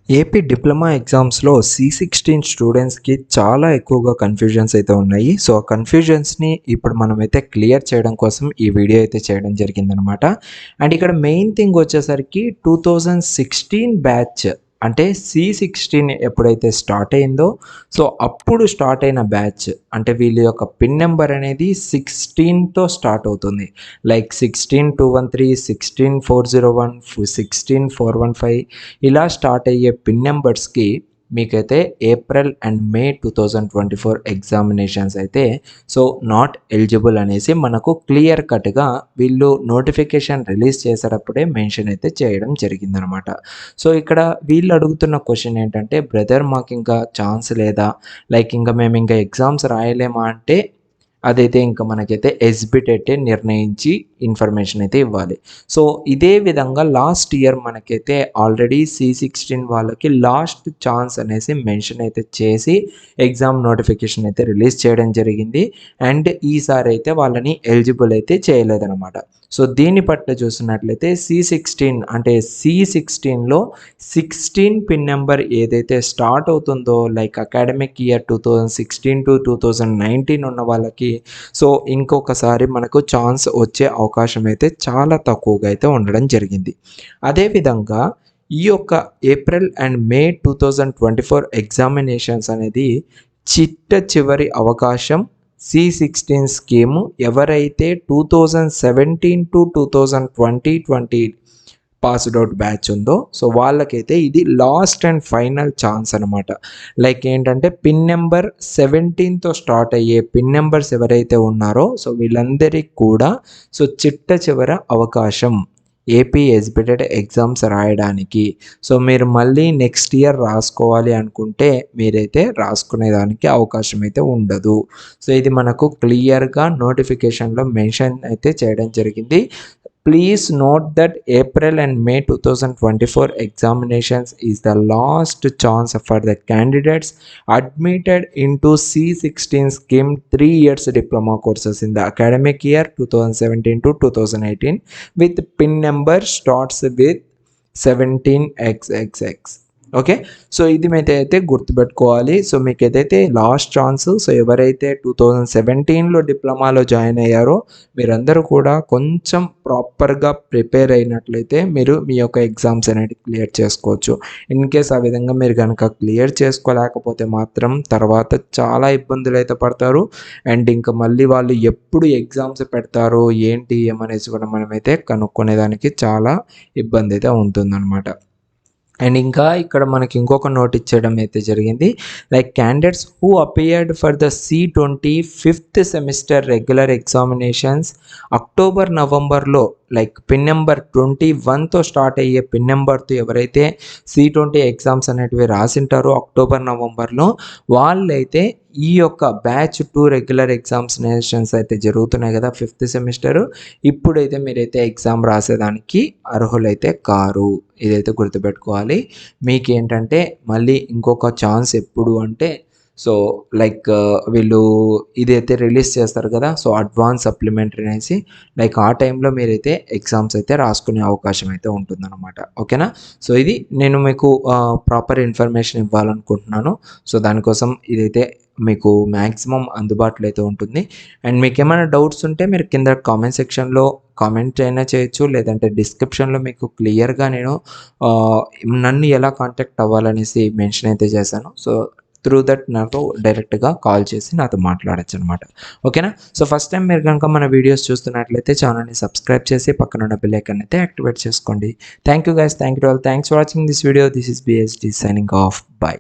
AP diploma ఎగ్జామ్స్‌లో సి16 స్టూడెంట్స్‌కి చాలా ఎక్కువగా కన్‌ఫ్యూజన్స్ అయితే ఉన్నాయి. సో, ఆ కన్‌ఫ్యూజన్స్‌ని ఇప్పుడు మనమైతే క్లియర్ చేయడం కోసం ఈ వీడియో అయితే చేయడం జరిగిందనమాట. అండ్ ఇక్కడ మెయిన్ థింగ్ వచ్చేసరికి 2016 బ్యాచ్ అంటే సి16 ఎప్పుడైతే స్టార్ట్ అయిందో, సో, అప్పుడు స్టార్ట్ అయిన బ్యాచ్ అంటే వీళ్ళ యొక్క పిన్ నంబర్ అనేది 16తో స్టార్ట్ అవుతుంది. లైక్ 16-213, 16-401, 16-415 ఇలా స్టార్ట్ అయ్యే పిన్ నెంబర్స్‌కి మీకైతే ఏప్రిల్ అండ్ మే 2024 ఎగ్జామినేషన్స్ అయితే సో నాట్ ఎలిజిబుల్ అనేసి మనకు క్లియర్ కట్‌గా వీళ్ళు నోటిఫికేషన్ రిలీజ్ చేసేటప్పుడే మెన్షన్ అయితే చేయడం జరిగిందనమాట. సో ఇక్కడ వీళ్ళు అడుగుతున్న క్వెషన్ ఏంటంటే, బ్రదర్ మాకింకా ఛాన్స్ లేదా? లైక్ ఇంకా మేమింకా ఎగ్జామ్స్ రాయలేమా అంటే అదైతే ఇంకా మనకైతే ఎస్‌బిటెటే నిర్ణయించి ఇన్ఫర్మేషన్ అయితే ఇవ్వాలి. సో, ఇదే విధంగా లాస్ట్ ఇయర్ మనకైతే ఆల్రెడీ సి16 వాళ్ళకి లాస్ట్ ఛాన్స్ అనేసి మెన్షన్ అయితే చేసి ఎగ్జామ్ నోటిఫికేషన్ అయితే రిలీజ్ చేయడం జరిగింది. అండ్ ఈసారి అయితే వాళ్ళని ఎలిజిబుల్ అయితే చేయలేదనమాట. సో, దీన్ని పట్ల చూస్తున్నట్లయితే సి16 అంటే సి16లో 16 పిన్ నంబర్ ఏదైతే స్టార్ట్ అవుతుందో లైక్ అకాడమిక్ ఇయర్ 2016-2019 ఉన్న వాళ్ళకి సో ఇంకొకసారి మనకు ఛాన్స్ వచ్చే అవకాశం అయితే చాలా తక్కువగా అయితే ఉండడం జరిగింది. అదేవిధంగా ఈ యొక్క ఏప్రిల్ అండ్ మే 2024 ఎగ్జామినేషన్స్ అనేది చిట్ట చివరి అవకాశం సి16 స్కీము ఎవరైతే 2017-2020 పాస్డ్ అవుట్ బ్యాచ్ ఉందో సో వాళ్ళకైతే ఇది లాస్ట్ అండ్ ఫైనల్ ఛాన్స్ అనమాట. లైక్ ఏంటంటే పిన్ నెంబర్ 17తో స్టార్ట్ అయ్యే పిన్ నెంబర్స్ ఎవరైతే ఉన్నారో సో వీళ్ళందరికీ కూడా సో చిట్ట చివర అవకాశం ఏపీ ఎస్‌బిటెట్ ఎగ్జామ్స్ రాయడానికి. సో మీరు మళ్ళీ నెక్స్ట్ ఇయర్ రాసుకోవాలి అనుకుంటే మీరైతే రాసుకునేదానికి అవకాశం అయితే ఉండదు. సో ఇది మనకు క్లియర్‌గా నోటిఫికేషన్‌లో మెన్షన్ అయితే చేయడం జరిగింది. Please note that April and May 2024 examinations is the last chance for the candidates admitted into C16 scheme 3 years diploma courses in the academic year 2017 to 2018 with PIN number starts with 17XXX. Okay. So ఇది మీరైతే గుర్తుపెట్టుకోవాలి. So మీకు ఏదైతే last chance so ఎవరైతే 2017లో డిప్లొమాలో join అయ్యారో మీరందరూ కూడా కొంచెం ప్రాపర్‌గా ప్రిపేర్ అయినట్లయితే మీరు మీ యొక్క ఎగ్జామ్స్ అనేవి క్లియర్ చేసుకోవచ్చు. ఇన్ కేస్ ఆ విధంగా మీరు గనక క్లియర్ చేసుకోలేకపోతే మాత్రం తర్వాత చాలా ఇబ్బందులైతే పడతారు. అండ్ ఇంకా మళ్ళీ వాళ్ళు ఎప్పుడు ఎగ్జామ్స్ పెడతారో ఏంటి ఏమనేసి కూడా మనమైతే కనుక్కునేదానికి చాలా ఇబ్బంది అయితే ఉంటుందన్నమాట. అండ్ ఇంకా ఇక్కడ మనకి ఇంకొక నోట్ ఇచ్చేయడం అయితే జరిగింది. Like candidates who appeared for the సి20 fifth semester regular examinations October, నవంబర్‌లో లైక్ పిన్ నంబర్ 21తో స్టార్ట్ అయ్యే పిన్ నంబర్‌తో ఎవరైతే సి20 ఎగ్జామ్స్ అనేటివి రాసింటారో అక్టోబర్, నవంబర్‌లో వాళ్ళైతే ఈ యొక్క బ్యాచ్ 2 రెగ్యులర్ ఎగ్జామినేషన్స్ అయితే జరుగుతున్నాయి కదా! Fifth semester. ఇప్పుడైతే మీరైతే ఎగ్జామ్ రాసేదానికి అర్హులైతే కారు. ఇదైతే గుర్తుపెట్టుకోవాలి. మీకేంటంటే మళ్ళీ ఇంకొక ఛాన్స్ ఎప్పుడు అంటే సో లైక్ వీళ్ళు ఇదైతే రిలీజ్ చేస్తారు కదా! సో అడ్వాన్స్ సప్లిమెంటరీ అనేసి లైక్ ఆ టైంలో మీరైతే ఎగ్జామ్స్ అయితే రాసుకునే అవకాశం అయితే ఉంటుందన్నమాట. ఓకేనా? సో ఇది నేను మీకు ప్రాపర్ ఇన్ఫర్మేషన్ ఇవ్వాలనుకుంటున్నాను. సో దానికోసం ఇదైతే మీకు మ్యాక్సిమం అందుబాటులో అయితే ఉంటుంది. అండ్ మీకేమైనా డౌట్స్ ఉంటే మీరు కింద కామెంట్ సెక్షన్‌లో కామెంట్ అయినా చేయొచ్చు. లేదంటే డిస్క్రిప్షన్‌లో మీకు క్లియర్‌గా నేను ఆహ్, నన్ను ఎలా కాంటాక్ట్ అవ్వాలనేసి మెన్షన్ అయితే చేశాను. సో త్రూ దట్ నాకు డైరెక్ట్‌గా కాల్ చేసి నాతో మాట్లాడొచ్చనమాట. ఓకేనా? సో ఫస్ట్ టైం మీరు గనుక మన వీడియోస్ చూస్తున్నట్లయితే ఛానల్‌ని సబ్స్క్రైబ్ చేసి పక్కనున్న బెల్ ఐకాన్ అయితే యాక్టివేట్ చేసుకోండి. Thank you guys. Thank you all. Thanks for watching this video. This is BSD signing off. By.